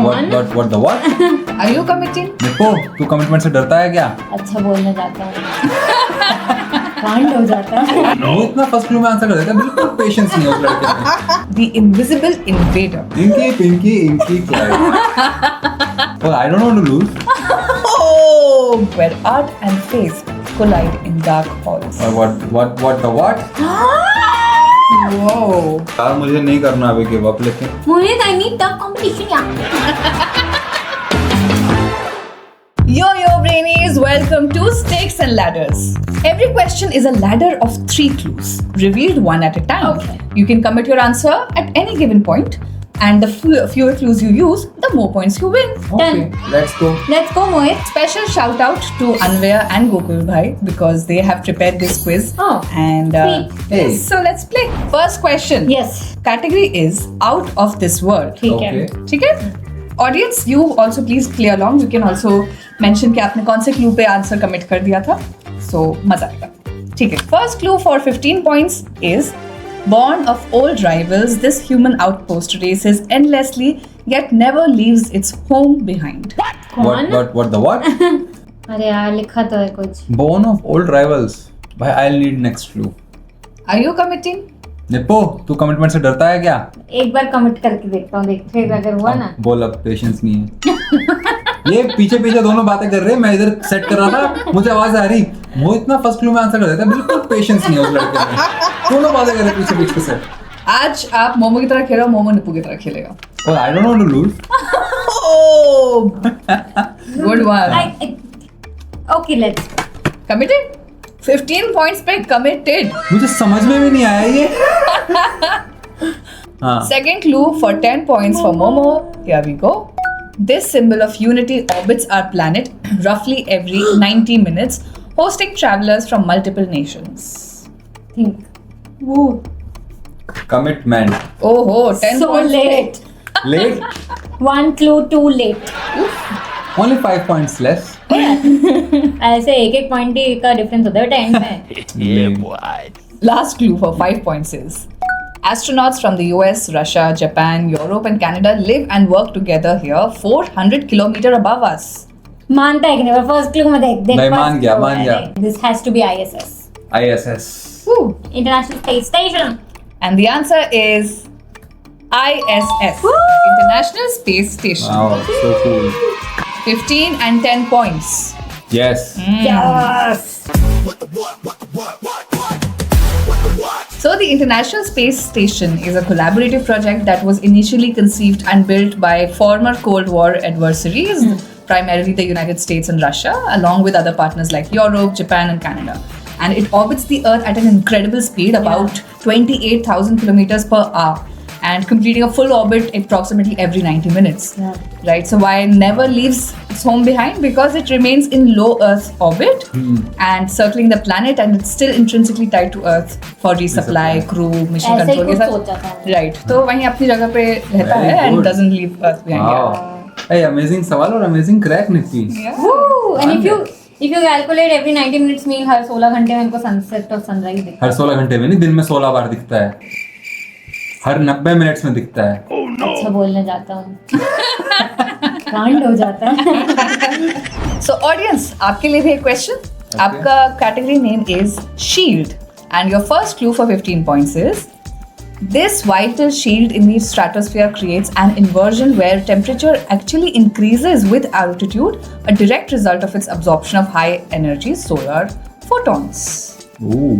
What the what? Are you committing? देखो, तू commitment से डरता है क्या? अच्छा बोलने जाता हूँ कांड हो जाता है वो इतना फर्स्ट क्लू में आंसर कर देता है, बिल्कुल पेशेंस नहीं है उस लड़के में। The invisible invader. Inky, Clyde. Well, I don't want to lose. Oh, where art and faith collide in dark halls. What the what? Whoa. यार मुझे नहीं करना अभी गिव अप, लेकिन मोहित आई नीड टफ कंपटीशन यार Yo brainies, welcome to Stakes and Ladders. Every question is a ladder of 3 clues, revealed one at a time. Okay. You can commit your answer at any given point, and the fewer clues you use, the more points you win. okay, let's go. Let's go Mohit Special shout out to Anvaya and Gokul Bhai because they have prepared this quiz. Oh, and sweet. Hey. so let's play. First question. Yes Category is out of this world. ठीक है Okay. ठीक है? Audience, you also please play along. You can also mention कि आपने कौन से clue पे answer commit कर दिया था. So मजा आएगा. ठीक है. First clue for 15 points is born of old rivals. This human outpost races endlessly yet never leaves its home behind. कौन What the what? अरे यार लिखा तो है कुछ Born of old rivals. भाई I'll need next clue. Are you committing? Nippon, तू commitment से डरता है क्या? एक बार कमिट करके देखता हूँ फिर अगर हुआ ना बोल, अब पेशेंस नहीं है। ये पीछे दोनों बातें कर रहे हैं, मैं इधर सेट कर रहा था, मुझे आवाज आ रही, वो इतना फर्स्ट क्लू में आंसर कर देता है, बिल्कुल पेशेंस नहीं है उस लड़के में। दोनों बातें कर रहे हैं पीछे से। आज आप मोमो की तरह खेलो, मोमो निप्पू की तरह खेलेगा. Well, I don't want to lose. Oh, good one. Okay let's Committed? 15 points पे committed. मुझे समझ में भी नहीं आया ये। हाँ। Second clue for 10 points for Momo. Here we go. This symbol of unity orbits our planet roughly every 90 minutes, hosting travelers from multiple nations. Think वो Commitment. Oh, 10 so points. late Late. one clue too late Only 5 points less. ऐसे एक point ही का difference होता है time में Last clue for 5 points is astronauts from the US, Russia, Japan, Europe, and Canada live and work together here 400 kilometers above us. मानता है कि नहीं फर्स्ट क्लू में देख नहीं, मान गया। This has to be ISS ISS. Woo. International space station And the answer is ISS, International Space Station. Wow, so cool. 15 and 10 points. Yes. Yes So the International Space Station is a collaborative project that was initially conceived and built by former Cold War adversaries, primarily the United States and Russia, along with other partners like Europe, Japan, and Canada. And it orbits the Earth at an incredible speed, about 28,000 kilometers per hour, and completing a full orbit approximately every 90 minutes. Yeah. Right? So why it never leaves its home behind? Because it remains in low Earth orbit and circling the planet, and it's still intrinsically tied to Earth for resupply, crew, mission ऐसे ही control. कुछ ये सब. सोचा था Right. तो वहीं अपनी जगह पे रहता Very है and good. doesn't leave Earth behind. Wow. Hey, amazing सवाल और amazing crack निप्पी. Yeah. and if you calculate every 90 minutes mean हर 16 घंटे में इनको सनसेट और सनराइज दिखता हर 16 घंटे में नहीं, दिन में 16 बार दिखता है, हर 90 मिनट्स में दिखता है। है अच्छा बोलने जाता हूँ कांड हो जाता है So audience, आपके लिए भी एक question. आपका category name is Shield, and your first clue for 15 points is this vital shield in the stratosphere creates an inversion where temperature actually increases with altitude, a direct result of its absorption of high energy solar photons. Ooh,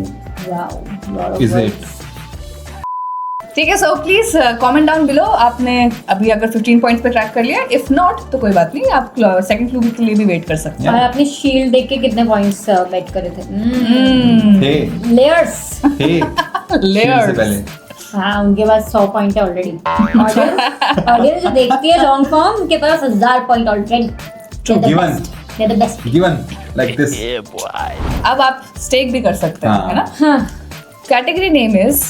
wow is it? ठीक है, so please comment down below आपने अभी अगर 15 points पे track कर लिया. If not तो कोई बात नहीं, आप second clue के लिए भी वेट कर सकते हैं. और अपनी शील्ड देख के कितने पॉइंट्स बेट करे थे Hey, लेयर्स hey. Layers. से पहले. हाँ उनके पास 100 पॉइंट है ऑलरेडी ऑडियंस जो देखती है लॉन्ग फॉर्म उनके पास 1000 point already Given. they're the best Given like this. अब आप स्टेक भी कर सकते हैं, है ना? हाँ Category name is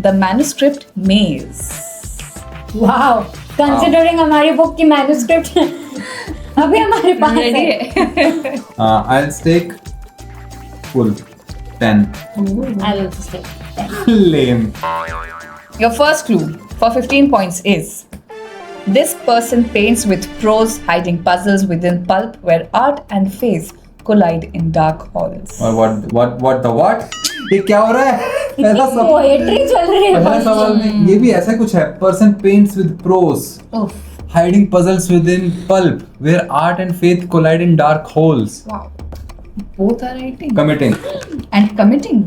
The Manuscript Maze. Wow considering हमारी बुक की मैन्युस्क्रिप्ट अभी हमारे पास Ready है है? I'll stake full 10. I will just take Lame. Your first clue for 15 points is This person paints with prose, hiding puzzles within pulp where art and faith collide in dark halls. What the what? ये क्या हो रहा है? पहला सब poetry चल रही है पहला सवाल में ये भी ऐसा कुछ है. Person paints with prose, hiding puzzles within pulp, where art and faith collide in dark holes. Wow. Both are writing. Committing. And committing.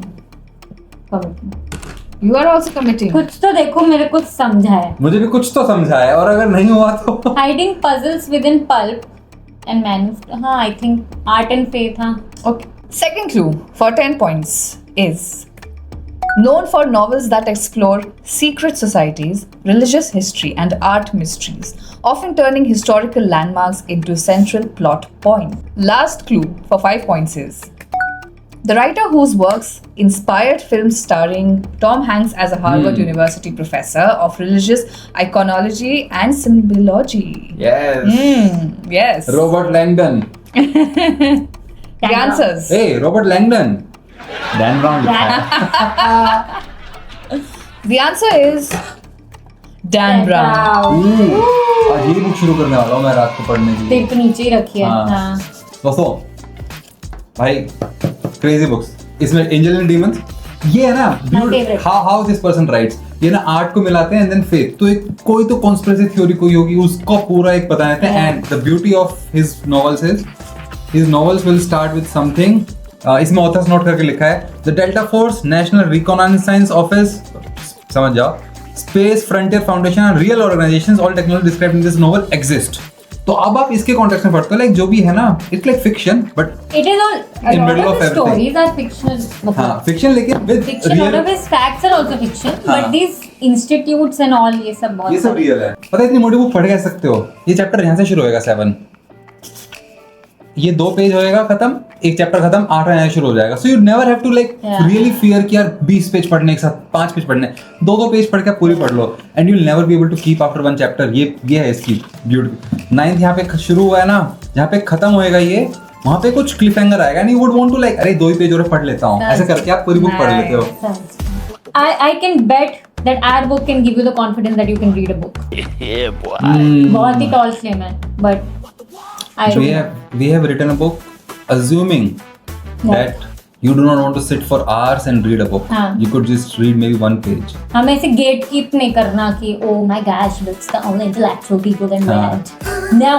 You are also committing. कुछ तो देखो मेरे कुछ समझा है. मुझे भी कुछ तो समझा है और अगर नहीं हुआ तो Hiding puzzles within pulp and manuscript. हाँ, I think art and faith. हाँ. Okay. Second clue for 10 points is known for novels that explore secret societies, religious history, and art mysteries, often turning historical landmarks into central plot point. Last clue for 5 points is the writer whose works inspired films starring Tom Hanks as a Harvard University professor of religious iconology and symbology. yes. Yes. Robert Langdon. The answers. Hey, Robert Langdon. Dan Brown लिखा है. The answer is Dan Brown. आज ये book शुरू करने वाला हूँ मैं रात को पढ़ने के लिए. टिप नीचे ही रखी है. हाँ. हाँ. दोस्तों भाई क्रेजी बुक्स इसमें एंजल एंड डीमंस ये है ना favorite. How this person rights ये ना आर्ट को मिलाते हैं एंड देन फेथ तो एक कोई तो कॉन्स्पिरेसी थ्योरी कोई होगी उसको पूरा एक बता देते हैं and the beauty of his novels is his novels will start with something इसमें ऑथर्स नोट करके लिखा है the delta force national reconnaissance office समझ जाओ space frontier foundation and real organisations all technology described in this novel exist. तो अब आप इसके कॉन्टेक्स्ट में पढ़ते हो लाइक जो भी है ना it's like fiction but It is all. A In lot middle of of the everything. stories are fictional. हाँ फिक्शन लेकिन with Fiction. A lot of real his facts are also fiction. हाँ. But these institutes and all ये सब बहुत. ये सब real है. पता है इतनी मोटी बुक पढ़ के सकते हो. ये चैप्टर यहाँ से शुरू होएगा 7. ये 2 पेज होएगा खत्म, एक चैप्टर खत्म, 8 यहाँ शुरू हो जाएगा. So you never have to like really fear कि यार 20 पेज पढ़ने एक साथ 5 पेज पढ़ने 2 पेज पढ़ के पूरी पढ़ लो and you will never be able to keep after one chapter. ये है इसकी ब्यूटी. 9th यहाँ पे शुरू हुआ है ना, जहाँ पे खत्म होएगा ये वहाँ पे कुछ क्लिफ हैंगर आएगा and you would want to like अरे 2 पेज और पढ़ लेता हूँ ऐसे करके आप पूरी बुक पढ़ लेते हो. I can bet that our book can give you the confidence that you can read a book. Yeah, boy. बहुत ही tall claim है, but I So we have written a book assuming that you do not want to sit for hours and read a book. हाँ. You could just read maybe 1 page. हमें ऐसे gate keep नहीं करना कि oh my gosh, books the only intellectual people can read. No,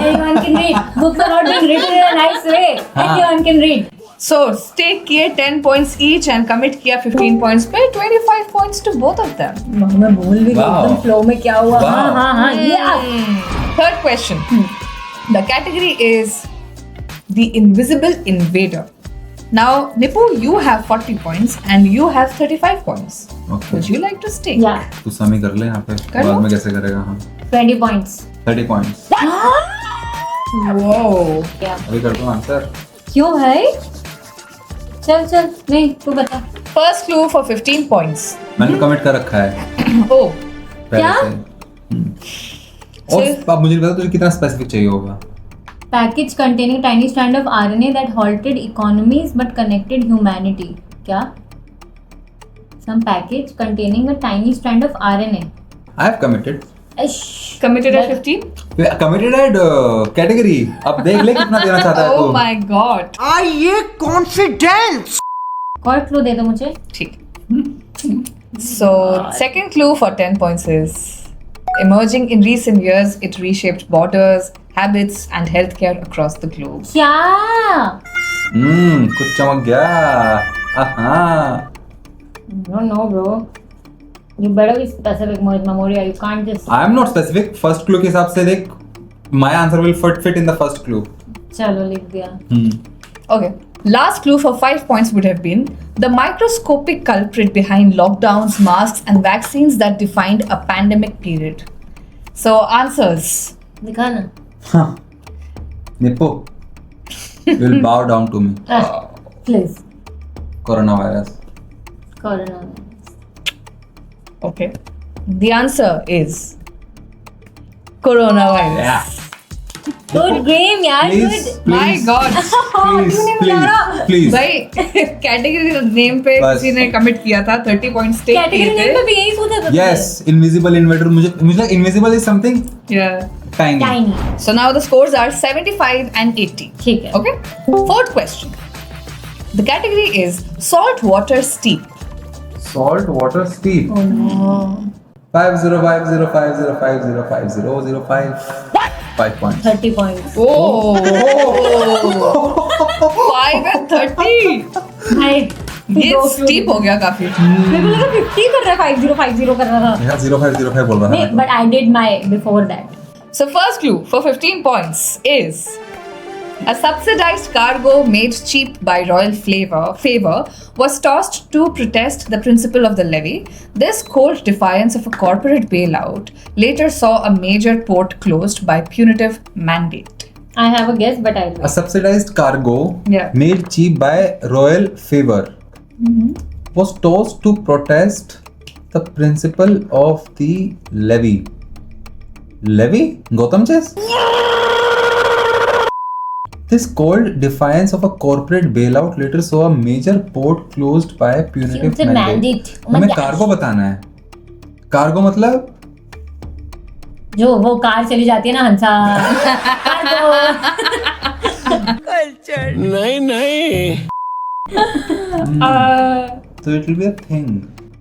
anyone can read. Books are not being written in a nice way. Anyone can read. So stake किए 10 points each and commit किया 15 points पे 25 points to both of them. मैं भूल भी गई Wow. एकदम flow में क्या हुआ. Wow. हाँ yeah. Third question. The category is the invisible invader. Now, Nipu, you have 40 points and you have 35 points. Okay. Would you like to stake? Yeah. तू समी कर ले यहाँ पे. कर बाद लो. में कैसे करेगा हम? 20 points. 30 points. Whoa. Yeah. अभी कर दो आंसर. क्यों भाई? चल नहीं तू बता. First clue for 15 points. मैंने कमिट कर रखा है Oh, पहले क्या? से. और अब मुझे बता तुझे कितना स्पेसिफिक चाहिए होगा. Package containing tiny strand of RNA that halted economies but connected humanity. क्या? Some package containing a tiny strand of RNA. I have committed. committed at 15? Committed at category. अब देख ले कितना देना चाहता है Oh तू. my god. आइए कॉन्फिडेंस. और clue दे दो मुझे. ठीक. So, second clue for 10 points is emerging in recent years, it reshaped borders, habits, and healthcare across the globe. क्या? कुछ चमक गया. हाँ. No, bro. You better be specific, Mohit Memoria. You can't just. I am not specific. First clue के हिसाब से देख. My answer will fit in the first clue. चलो लिख दिया. Okay. Last clue for 5 points would have been the microscopic culprit behind lockdowns, masks, and vaccines that defined a pandemic period. So, answers. दिखा ना. हाँ. Nippo. You will bow down to me. Please. Coronavirus. Corona. Okay. The answer is coronavirus. Yeah. Good game यार. Please, Good. My please, God. please, तूने बता रहा. please. भाई category name पे बस. किसी ने कमिट किया था 30 पॉइंट्स टेक कैटेगरी किए नेम में थे. भी यही सोचा था. Yes, invisible invader. मुझे invisible is something Yeah. tiny. Tiny. So now the scores are 75 and 80. ठीक है. Okay. Fourth question. The category is salt water steep. Salt water steep. Oh no. 505050505005. 5 points. 30 points. Oh. 5 and 30. भाई. ये steep हो गया काफी. मेरे को लगा 50 कर रहा है. 5050 कर रहा था. Yeah, 0505 बोल रहा नहीं, था. but I did my before that. So first clue for 15 points is a subsidized cargo made cheap by royal favor was tossed to protest the principle of the levy. This cold defiance of a corporate bailout later saw a major port closed by punitive mandate. I have a guess, but I'll A subsidized cargo Yeah. made cheap by royal favor was tossed to protest the principle of the levy. Levy? Gautam chess? This cold defiance of a corporate bailout later saw a major port closed by punitive Punitive mandate. Oh my हमें gosh. Cargo बताना है. Cargo मतलब जो वो car चली जाती है ना हंसा. नहीं नहीं तो it will be a thing.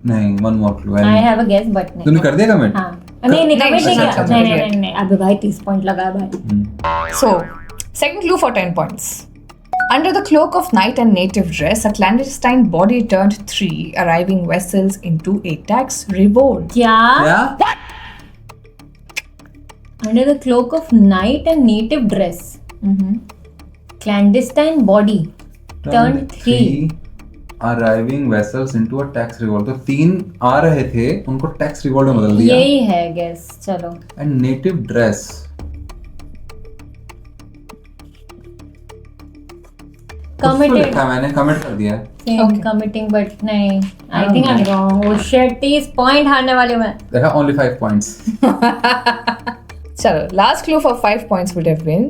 नहीं, one more clue. I have a guess, but नहीं. तूने कर दिया कमेंट? हाँ. नहीं नहीं, कमेंट नहीं अच्छा, किया. अच्छा, नहीं. अबे भाई 30 पॉइंट लगा भाई. So, second clue for 10 points. Under the cloak of night and native dress, a clandestine body turned 3 arriving vessels into a tax revolt. क्या? क्या? Under the cloak of night and native dress, clandestine body turned 3. Arriving vessels into a tax revolt. तो 3 आ रहे थे, उनको tax revolt में बदल दिया. यही है guess. चलो. And native dress. कुछ तो Committed. लिखा मैंने, कमेंट कर दिया है. Same Okay. committing, but नहीं. I Oh, think I'm no. wrong. Oh shit, 30 point हारने वाली हूँ मैं. देखा, only 5 points. Chalo, last clue for 5 points would have been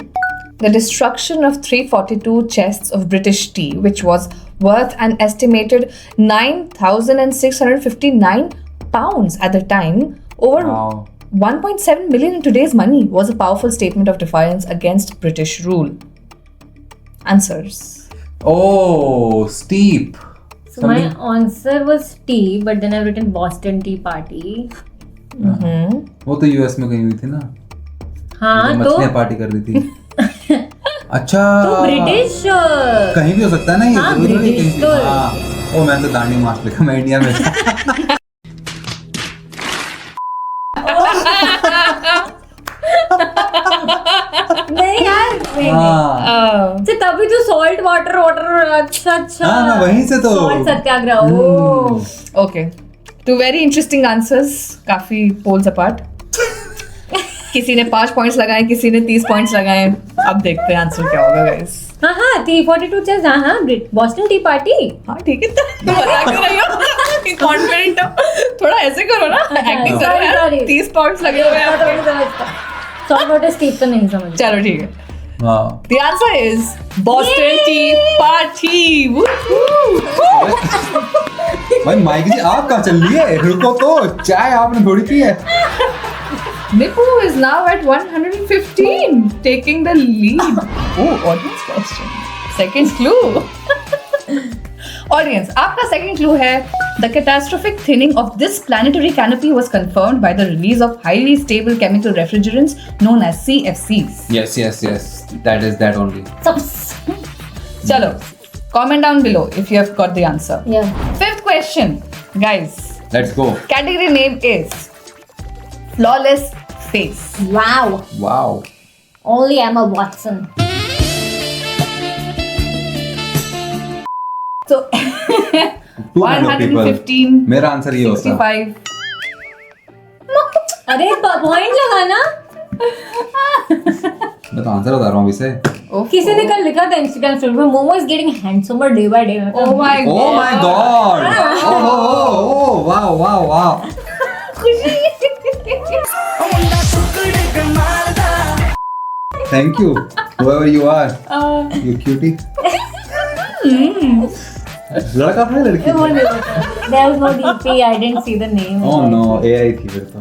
the destruction of 342 chests of British tea, which was worth an estimated 9,659 pounds at the time, over Wow. 1.7 million in today's money, was a powerful statement of defiance against British rule. Answers. Oh, steep. So my answer was tea, but then I've written Boston Tea Party. वो तो US में कहीं हुई थी ना. हाँ जो तो मछलियाँ पार्टी कर रही थी. अच्छा. तो ब्रिटिश. कहीं भी हो सकता है ना ये. हाँ, जरूरी नहीं British कहीं भी. तो- हाँ. ओ मैंने तो दांडी मार्च लिखा, मैं इंडिया में था. नहीं यार. नहीं. हाँ. तो तभी तो सॉल्ट वाटर अच्छा अच्छा. हाँ, मैं वहीं से तो. सॉल्ट सत्याग्रह. ओ. Okay. Two very interesting answers. काफी poles apart. किसी ने 5 पॉइंट्स लगाए, किसी ने 30 पॉइंट्स लगाए. अब देखते हैं आंसर क्या होगा गाइस. हाँ हाँ 342 चेस. हाँ हाँ बॉस्टन टी पार्टी. हाँ ठीक है. तुम मजाक कर रही हो. कॉन्फिडेंट हो. थोड़ा ऐसे करो ना. एक्टिंग करो Sorry, यार. sorry. 30 पॉइंट्स लगे हुए हैं आपके. सॉल्ट वाटर स्टीप तो नहीं समझ. चलो ठीक है. हाँ. The answer is Boston Tea Party. भाई माइक जी आप कहाँ चल रही है? रुको तो, चाय आपने थोड़ी पी है. Nipu is now at 115, taking the lead. Oh, audience question. Second clue. Audience, आपका second clue है the catastrophic thinning of this planetary canopy was confirmed by the release of highly stable chemical refrigerants known as CFCs. Yes. That only. चलो, comment down below if you have got the answer. Yeah. Fifth question, guys. Let's go. Category name is flawless face. Wow. Wow. Only Emma Watson. So 200 people. 115, मेरा answer ये होता. 65. अरे point लगाना. मैं तो answer बता रहा हूँ अभी से. किसी ने कल लिखा था इंस्टाग्राम स्टोरी पे Momo is getting handsomer day by day. Oh my Oh my god. Oh, wow. Thank you, whoever you are. You cutie. लड़का था या लड़की? There was no DP. I didn't see the name. Oh no, AI थी फिर तो.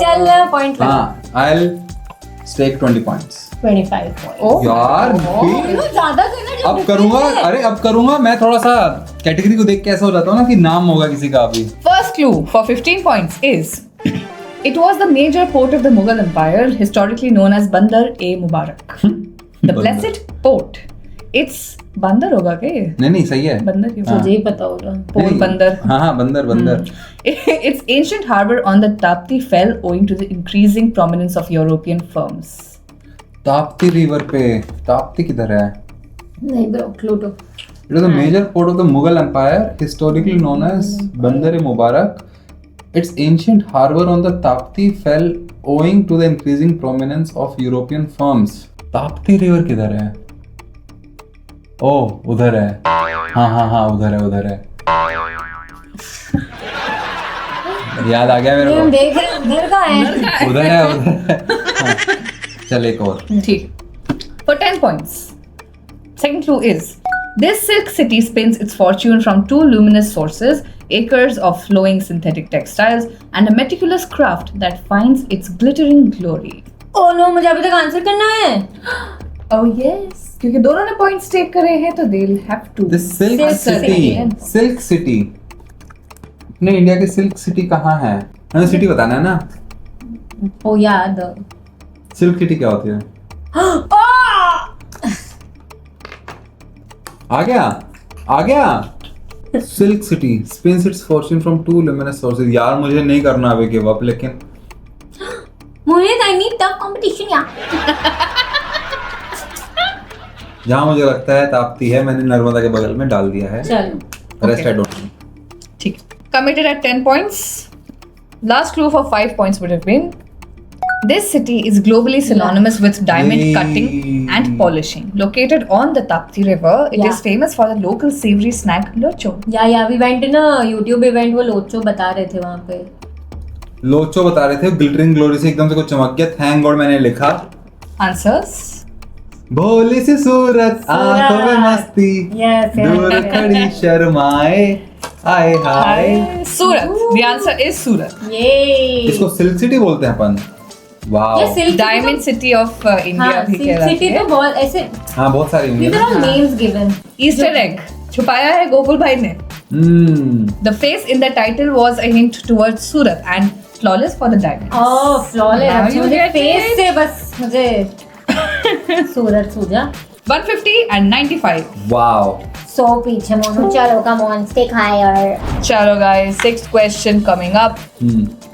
चल point लगा. हाँ, I'll stake 20 points. 25 points. Oh. यार ज्यादा करना अब करूंगा, अरे अब करूंगा मैं थोड़ा सा कैटेगरी को देख के ऐसा हो जाता हूँ ना कि नाम होगा किसी का अभी. First clue for 15 points is it was the major port of the Mughal Empire, historically known as Bandar-e-Mubarak. The blessed port. It's बंदर होगा क्या ये? नहीं सही है. बंदर क्यों? मुझे ही पता होगा. Port बंदर. हाँ बंदर. Its ancient harbor on the Tapti fell owing to the increasing prominence of European firms. Tapti river पे. ताप्ती किधर है? नहीं bro, Pluto. It was a major port of the Mughal Empire, historically known as Bandar-e-Mubarak. Its ancient harbor on the Tapti fell owing to the increasing prominence of European firms. Tapti river किधर है? ओह उधर है. हाँ उधर है. याद आ गया मेरे हम को. देख रहे हैं उधर का है. उधर है. हाँ. चल एक और. ठीक. For 10 points. Second clue is this silk city spins its fortune from two luminous sources, acres of flowing synthetic textiles, and a meticulous craft that finds its glittering glory. Oh no, मुझे अभी तक answer करना है. Oh yes. क्योंकि दोनों ने points take करे हैं तो they'll have to. The Silk Silk City. City. Silk City. नहीं इंडिया की सिल्क सिटी कहाँ है? हमें सिटी बताना है ना. Oh yeah, the. Silk city क्या होती है? आ गया. Silk city spins its fortune from two luminous sources. यार मुझे नहीं करना अभी गिव अप लेकिन. Mohit, I need tough competition यार. जहाँ मुझे लगता है ताप्ती है मैंने नर्मदा के बगल में डाल दिया है. चलो. Rest I don't know. ठीक. Committed at 10 points. Last clue for 5 points would have been this city is globally synonymous with diamond Yay. cutting and polishing. Located on the Tapti River, it Yeah. is famous for the local savory snack locho. या we went in a YouTube event वो लोचो बता रहे थे वहाँ पे. लोचो बता रहे थे. ग्लिटरिंग ग्लोरी से एकदम से कुछ चमक गया. थैंक गॉड मैंने लिखा. Answers? भोली सी सूरत आंखों में मस्ती. Yes, दूर खड़ी शर्माए. हाय हाय. Surat. The answer is Surat. Yay. इसको सिल्क सिटी बोलते हैं अपन. वाओ. ये Silk Diamond City of India हाँ, भी Silk कहलाती City तो है. बहुत ऐसे. हाँ बहुत सारी These are all names given. Easter egg छुपाया है गोकुल भाई ने. The face in the title was a hint towards Surat and flawless for the diamonds. Oh, flawless. Now you मुझे get face it. से बस मुझे सूरत सूझा. 150 and 95. वाओ. सो पीछे मोनू चलो come on stick higher. Chalo guys, sixth question coming up.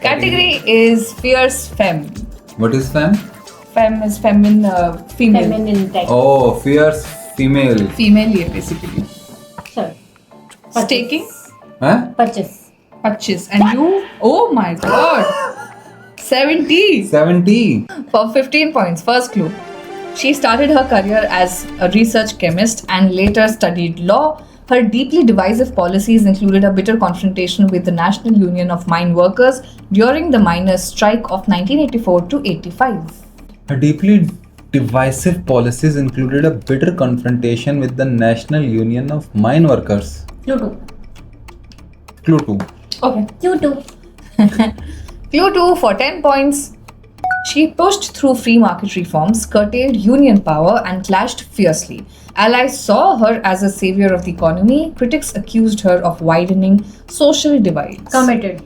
Category is fierce femme. What is femme? Femme is feminine, female. Feminine tech. Oh, fierce female. Female ये basically. चल. Staking हैं? 25. 25 and you, oh my god, 70 70. for 15 points. First clue. She started her career as a research chemist and later studied law. Her deeply divisive policies included a bitter confrontation with the National Union of Mine Workers during the miners' strike of 1984 to 85. Her deeply divisive policies included a bitter confrontation with the National Union of Mine Workers. Pluto. Clue 2. Okay. Pluto. Clue 2 for 10 points. She pushed through free market reforms, curtailed union power, and clashed fiercely. Allies saw her as a savior of the economy. Critics accused her of widening social divides. Committed.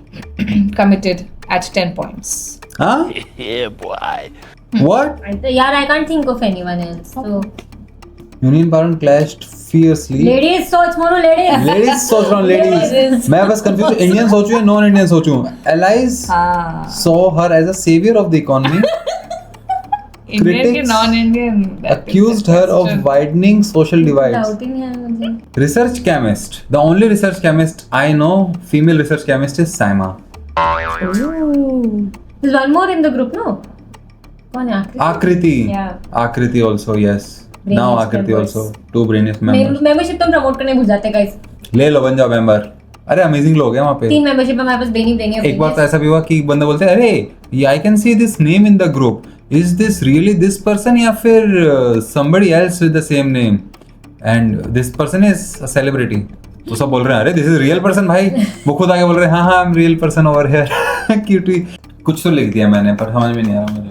Committed at 10 points. Huh? Yeah, boy. What? यार I can't think of anyone else. So Union power clashed fiercely. ladies सोच Monu ladies. Ladies सोच रहा हूँ ladies. मैं बस confused. Indian सोचूं या non Indian सोचूं? Allies Ah. saw her as a savior of the economy. Indian ke Critics non-Indian. that is Accused the her of question. widening social divides. Doubt ही नहीं है मुझे. Research chemist. The only research chemist I know, female research chemist is Saima. Ooh. There's one more in the group, no? कौन है आखिरी? Akriti. Yeah. Akriti also, yes. Now Brainiest Akriti members. also. 2 brainiest members. Membership तुम promote करने भूल जाते guys. ले लो बन जाओ मेंबर. अरे अमेजिंग लोग हैं वहाँ पे. 3 मेंबरशिप हमारे पास देनी है. एक बार तो ऐसा भी हुआ कि बंदा बोलते हैं अरे I can see this name in the group Is this really this person या फिर somebody else with the same name and this person is a celebrity? वो सब बोल रहे हैं अरे this is real person भाई, वो खुद आगे बोल रहे हैं हाँ हाँ I'm real person over here cutie कुछ तो लिख दिया मैंने पर समझ में नहीं आ रहा मुझे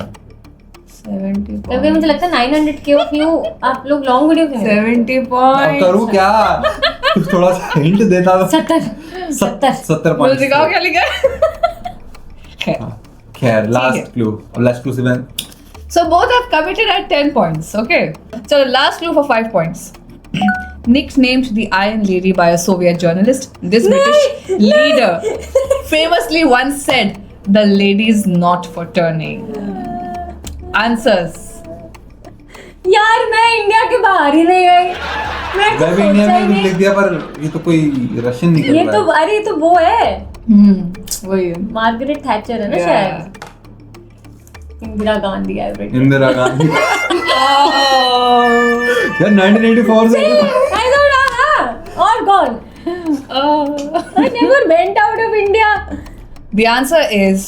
70 कभी मुझे लगता है 900K ऑफ व्यू आप लोग लॉन्ग वीडियो क्यों 70 अब points. करूँ क्या तू थोड़ा सा हिंट देता तो 70 मुझे दिखाओ पॉइंट क्या लिखा है. खैर लास्ट क्लू से मैं So both have committed at 10 points. Okay. So last clue for 5 points. Nicknamed the Iron Lady by a Soviet journalist, this British leader famously once said, "The lady's not for turning." Answers. यार मैं India के बाहर ही नहीं गई मैं तो मैं भी इंडिया सोचा ही में कुछ नहीं। लिख दिया पर ये तो कोई रशियन नहीं कर ये रहा तो है। अरे ये तो वो है वही है. मार्गरेट थैचर है ना Yeah. शायद इंदिरा गांधी है इंदिरा गांधी यार 1984 से I don't know और कौन I never went out of India The answer is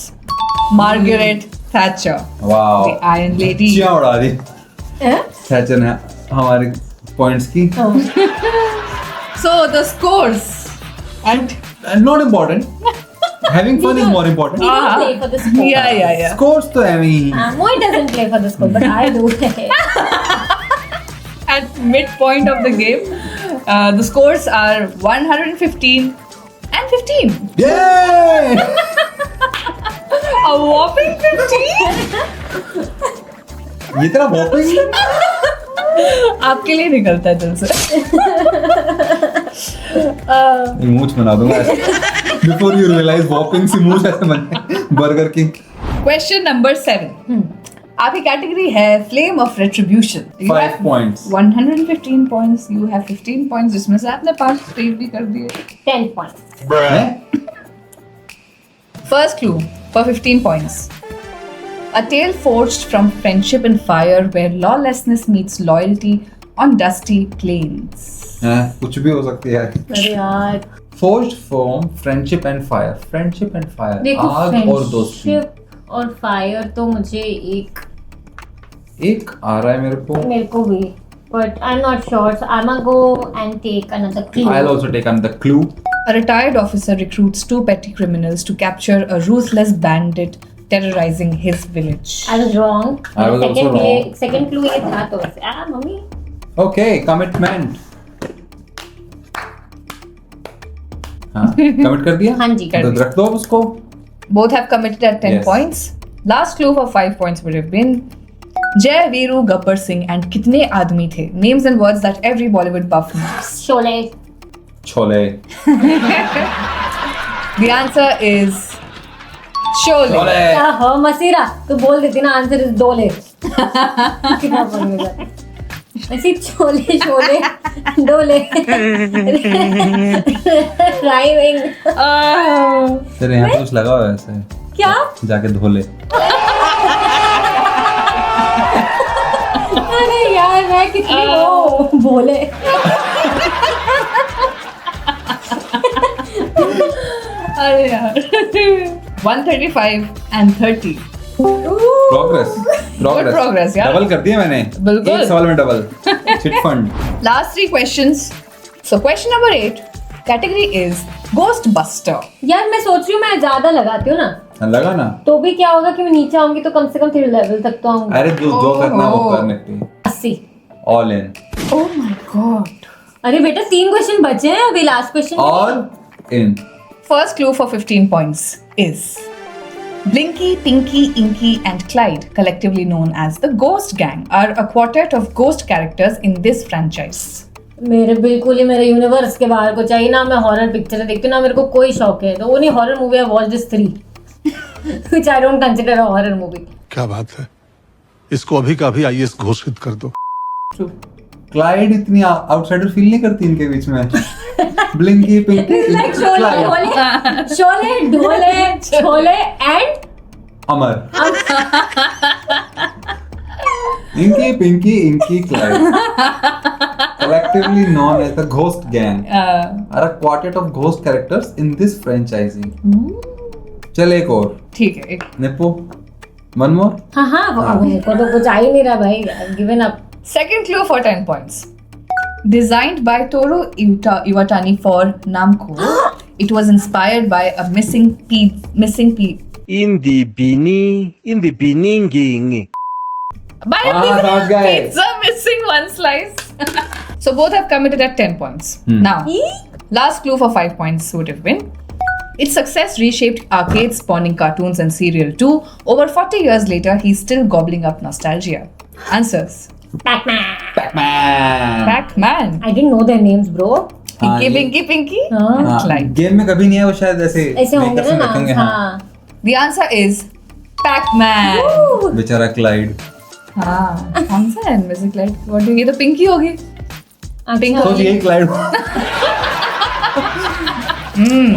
Margaret Thatcher, wow the Iron Lady. क्या उड़ा दी हैं? सैचर ने हमारे पॉइंट्स की So the scores and not important having fun is more He important don't play for the score yeah. Scores तो है ही Moy doesn't play for the score but I do At midpoint of the game, the scores are 115 and 15. ये A whopping 15. ये तेरा वॉपिंग आपके लिए निकलता है दिल से. मूंछ बना दूंगा बिफोर यू रियलाइज वॉपिंग से मूंछ ऐसे बनते बर्गर की Question number 7. आपकी कैटेगरी है Flame of Retribution. You 5 have points 115 points. You have 15 points, जिसमें से आपने 5 सेव भी कर दिए. 10 points हैं? First clue for 15 points. A tale forged from friendship and fire where lawlessness meets loyalty on dusty plains. हैं? कुछ भी हो सकती है अरे यार forged from friendship and fire देखो आग और दोस्ती फ्रेंडशिप और फायर तो मुझे एक आ रहा है मेरे को भी but I'm not sure so I'm gonna go and take another clue I'll also take another clue A retired officer recruits 2 petty criminals to capture a ruthless bandit terrorizing his village. I was wrong I was also wrong. second clue ये था तो mummy okay commitment हाँ commit कर दिया हाँ जी तो रख दो अब उसको Both have committed at 10 Yes. points. Last clue for 5 points would have been Jai Veeru Gabbar Singh and kitne aadmi the? Names and words that every Bollywood buff knows. Sholay chole The answer is Sholay. Chole हाँ मसीरा तो बोल देती ना answer is डोले कितना funny हो जाता ऐसे छोले छोले डोले राइमिंग तेरे यहाँ कुछ लगा हुआ है ऐसे क्या जाके धो ले अरे यार मैं कितनी वो बोले अरे यार 135 and 30. प्रोग्रेस progress, यार. डबल कर दिया मैंने बिल्कुल. एक सवाल में double chit fund Last 3 questions. So question number 8. Category is Ghostbuster. यार मैं सोच रही हूँ मैं ज्यादा लगाती हूँ ना लगा ना तो भी क्या होगा कि मैं नीचे आऊंगी तो कम से कम 3 लेवल तक तो आऊंगी अरे जो करना है वो ओह. करने के लिए 80 all in Oh my god. अरे बेटा 3 क्वेश्चन बचे हैं अभी last question all in First clue for 15 points is Blinky, Pinky, Inky, and Clyde, collectively known as the Ghost Gang, are a quartet of ghost characters in this franchise. मेरे बिल्कुल ही मेरे universe के बाहर को चाहिए ना मैं हॉरर पिक्चर देखती हूँ ना मेरे को कोई शौक है तो वो नहीं horror movie I watch this 3 which I don't consider a horror movie क्या बात है इसको अभी का अभी आईएएस घोषित कर दो क्लाइड इतनी आउटसाइडर फील नहीं करती इनके बीच में ब्लिंकी पिंकी लाइक शोले क्लाइड शोले ढोले छोले एंड अमर Inky Pinky Inky Clyde collectively known as the Ghost Gang are a quartet of ghost characters in this franchising चल एक और ठीक है एक निप्पो One more. हाँ मेरे को तो कुछ आ ही नहीं रहा भाई. I've given up. Second clue for 10 points. Designed by Toru Iwatani for Namco, it was inspired by a missing piece. In the beginning. By a समझ गए. pizza missing one slice. So both have committed at 10 points. Now, last clue for 5 points would have been. Its success reshaped arcades, spawning cartoons and serial too. Over 40 years later, he's still gobbling up nostalgia. Answers. Pac-Man. Pac-Man. Pac-Man. I didn't know their names, bro. Pinky, ये- Pinky, Pinky. हाँ. Clyde. Game में कभी नहीं है वो, शायद ऐसे ऐसे होंगे makers ना में रखेंगे. नाम. हाँ. हाँ. The answer is Pac-Man. बेचारा क्लाइड. हाँ, कौन सा है music light? What do you? ये तो पिंकी होगी. अच्छा. तो यही क्लाइड.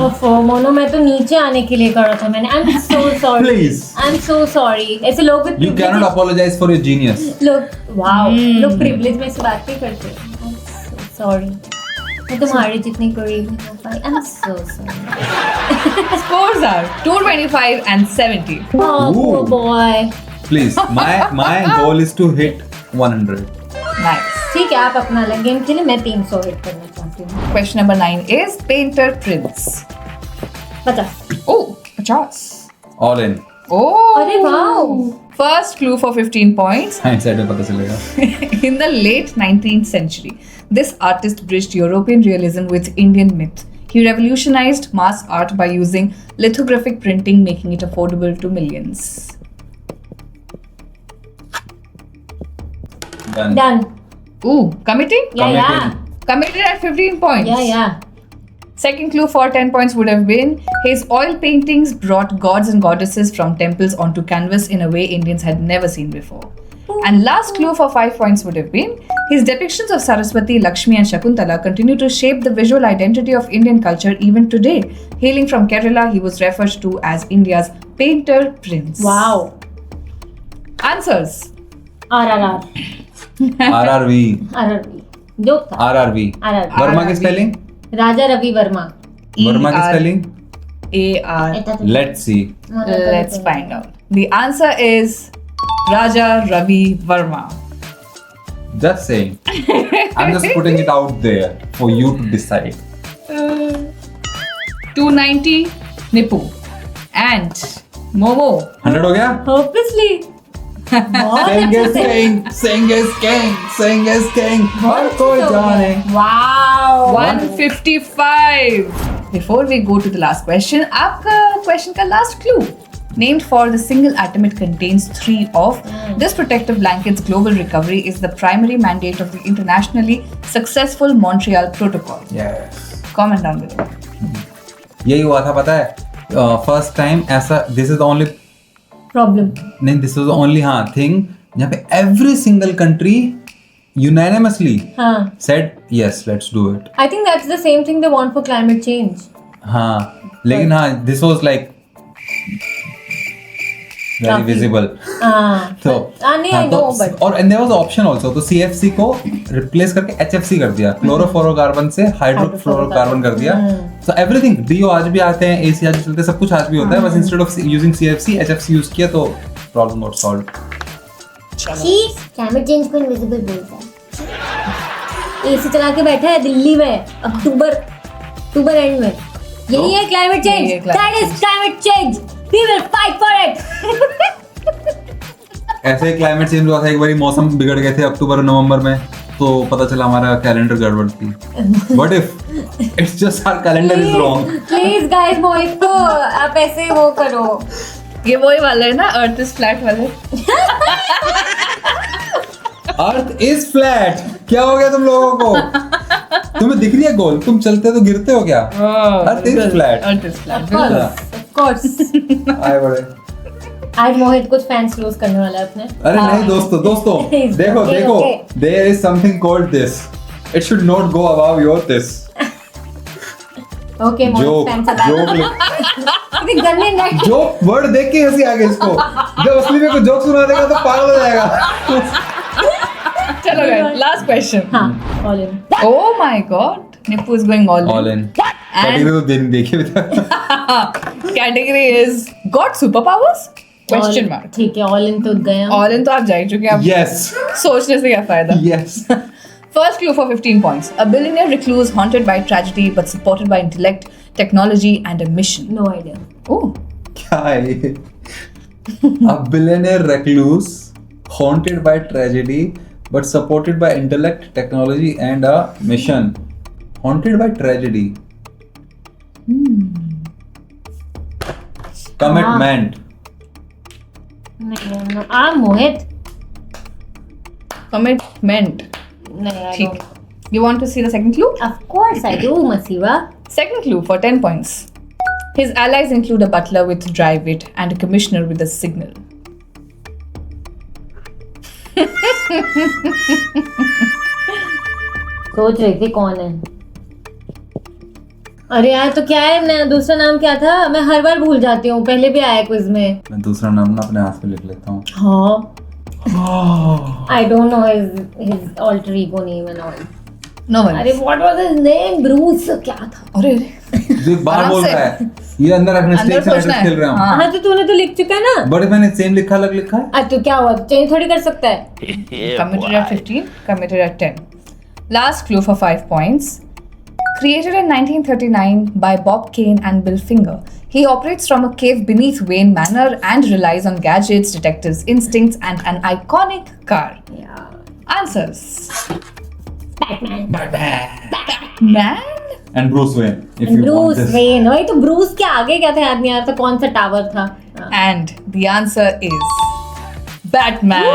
ओफो मोनो, मैं तो नीचे आने के लिए करा था मैंने. I'm so sorry. Please. I'm so sorry. ऐसे लोग with You cannot apologize for your genius. लोग वाओ लोग प्रिविलेज में से बात नहीं करते. I'm so sorry. मैं तुम्हारी जितनी करीब नहीं हो पाई. I'm so sorry. Scores are 225 and 70. Oh, poor Ooh. boy. Please, my goal is to hit 100. Nice. ठीक है, आप अपना अलग गेम खेलें. मैं 300 हिट करना चाहती हूँ. Question number 9 is Painter Prince. 50. Oh, 50. All in. Oh. अरे wow. First clue for 15 points. Hindsight में पता चलेगा. In the late 19th century, this artist bridged European realism with Indian myth. He revolutionized mass art by using lithographic printing, making it affordable to millions. Done. Done. Ooh, committing? Yeah. Committed at 15 points. Yeah. Second clue for 10 points would have been his oil paintings brought gods and goddesses from temples onto canvas in a way Indians had never seen before. And last clue for 5 points would have been his depictions of Saraswati, Lakshmi, and Shakuntala continue to shape the visual identity of Indian culture even today. Hailing from Kerala, he was referred to as India's Painter Prince. Wow. Answers. RRR. RRV. RRV. Joke था. RRV. RRV. Verma की spelling? Raja Ravi Varma. Verma की spelling? A-R. Let's see. Let's find out. The answer is Raja Ravi Verma. Just saying. I'm just putting it out there for you to decide. 290 Nipu and Momo. 100 हो गया? Hopelessly. बहुत Sing अच्छे is से. king, sing is king, sing is king. हर कोई जाने. Wow. 155. Before we go to the last question, आपका question का last clue. Named for the single atom it contains 3 of. This protective blanket's global recovery is the primary mandate of the internationally successful Montreal Protocol. Yes. Comment down below. यही हुआ था पता है? First time ऐसा, this is the only Problem. नहीं, this was the only thing जहाँ पे every single country unanimously हाँ. said yes, let's do it. I think that's the same thing they want for climate change. हाँ, लेकिन this was like very काफी. visible. हाँ. तो नहीं, I know, but और and there was option also, तो CFC को replace करके HFC कर दिया, क्लोरोफ्लोरोकार्बन से हाइड्रोफ्लोरोकार्बन कर दिया. So everything, DO आज भी आते हैं, AC आज भी चलते हैं, सब कुछ आज भी होता है, बस instead of using CFC, HFC use किया तो problem got solved. Climate change को इनविजिबल बोलता है. एसी चला के बैठा है दिल्ली में अक्टूबर एंड में. यही है क्लाइमेट यही है change. climate that is climate change. We will fight for it. ऐसे क्लाइमेट चेंज हुआ था, एक बारी मौसम बिगड़ गए थे अक्टूबर और नवंबर में, तो पता चला हमारा कैलेंडर गड़बड़ थी. What if it's just our calendar is wrong? Please guys, Mohit को आप ऐसे वो करो. ये वही वाला है ना, अर्थ इज फ्लैट वाले. Earth is flat. क्या हो गया तुम लोगों को? तुम्हें दिख रही है गोल? तुम चलते तो गिरते हो क्या? Earth is flat. Earth is flat. Of course. आए बड़े. आज मोहित कुछ फैंस क्लोज करने वाला है अपने. अरे नहीं दोस्तों It's देखो okay, देखो, okay. there is something called this. It should not go above your this. Okay Mohit joke fans अब इतनी गंदे नेट. जोक वर्ड देख के हंसी आ गई इसको. जब असली में कोई जोक सुना देगा तो पागल हो जाएगा. चलो guys, last question. हाँ, all in. Oh my god, Nippu is going all in. All in. And तो देखे भी था. category is got superpowers? Question mark. ठीक है, ऑल इन तो गए हम। ऑल इन तो आप जा ही चुके हैं, अब Yes. सोचने से क्या फायदा। Yes. First clue for 15 points. A billionaire recluse haunted by tragedy but supported by intellect, technology, and a mission. No idea. Oh, क्या है ये? A billionaire recluse haunted by tragedy but supported by intellect, technology, and a mission. Haunted by tragedy. Commitment. नहीं, मोहित। commitment. नहीं, I ठीक। don't. You want to see the second clue? Of course I do, Masiva. Second clue for 10 points. His allies include a butler with dry wit and a commissioner with a signal. सोच रही थी कौन है। अरे यार, तो क्या है ना, दूसरा नाम क्या था? मैं हर बार भूल जाती हूँ, पहले भी आया क्विज में। मैं दूसरा नाम ना अपने हाथ पे लिख लेता हूँ. हाँ, I don't know his alter ego name and all. No one. अरे what was his name? Bruce क्या था? अरे जो बार आराम बोल से। रहा है ये अंदर अपने अंदर स्टेक से सोचना है। खेल रहा हूँ. हाँ। हाँ, तो तूने तो लिख चुका है ना। बट मैंने सेम लिखा अलग लिखा है. तो क्या हुआ, चेंज थोड़ी कर सकता है। committed at 15, committed at 10. Last clue for 5 points. Created in 1939 by Bob Kane and Bill Finger, he operates from a cave beneath Wayne Manor and relies on gadgets, detectives' instincts, and an iconic car. Yeah. Answers. Batman. Man? And Bruce Wayne if you want Bruce this. When. वही तो, Bruce के आगे क्या था याद नहीं आ रहा था, कौन सा टावर था? And the answer is Batman.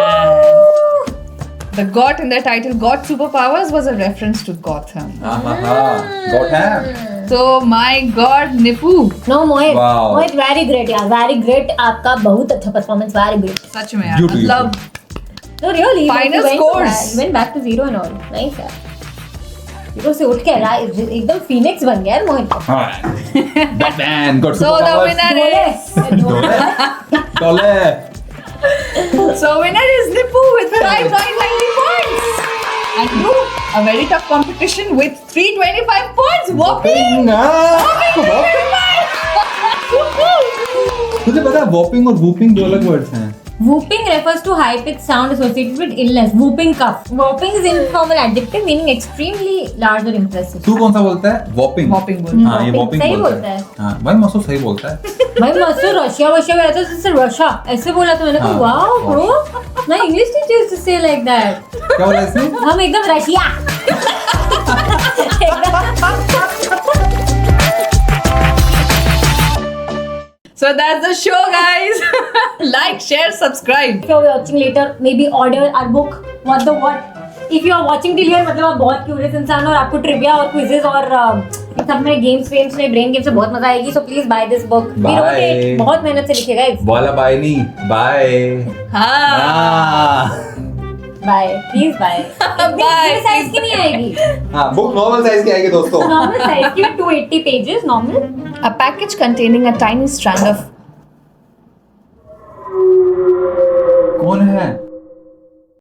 The got in the title got superpowers was a reference to Gotham. Gotham. So my God, Nipu. No Mohit, Wow. Mohit very great यार, वेरी ग्रेट। आपका बहुत अच्छा परफॉर्मेंस, वेरी ग्रेट। सच में यार, You do, you मतलब No really. Final you scores. went back to 0 and all. Nice यार। 0 से उठ के एकदम फिनिक्स बन गया यार Mohit. Batman got so the winner is डोले. so winner is Nipu with 590 points. And you, a very tough competition with 325 points. Whopping! तुझे पता है वॉपिंग और वूपिंग दो अलग वर्ड्स हैं. Whooping refers to high-pitched sound associated with illness. Whooping cough. Whooping is informal adjective meaning extremely large or impressive. तू कौन सा बोलता है? वॉपिंग. Whopping बोल। हाँ ये वॉपिंग सही बोलता बोलता है. है। हाँ भाई मसू सही बोलता है. भाई मस्त रशिया वशिया गया था, जिससे रशिया ऐसे बोला तो मैंने कहा हाँ, wow bro, my English teacher used to say like that. क्या बोला इसने? हम एकदम Russia. So that's the show, guys. Like, share, subscribe. If you're watching later, maybe order our book. What the what? If you are watching till here, मतलब आप बहुत curious इंसान हो और आपको ट्रिविया और क्विजेस और इन सब में गेम्स वेम्स में ब्रेन गेम से बहुत मजा आएगी, so please buy this book. We wrote it, बहुत मेहनत से लिखे गाइस। बोला बाय नहीं बाय. हाँ. Bye, please bye. Bye. Size की नहीं आएगी, हाँ बुक नॉर्मल साइज की आएगी दोस्तों. नॉर्मल साइज की 280 pages normal. A package containing a tiny strand of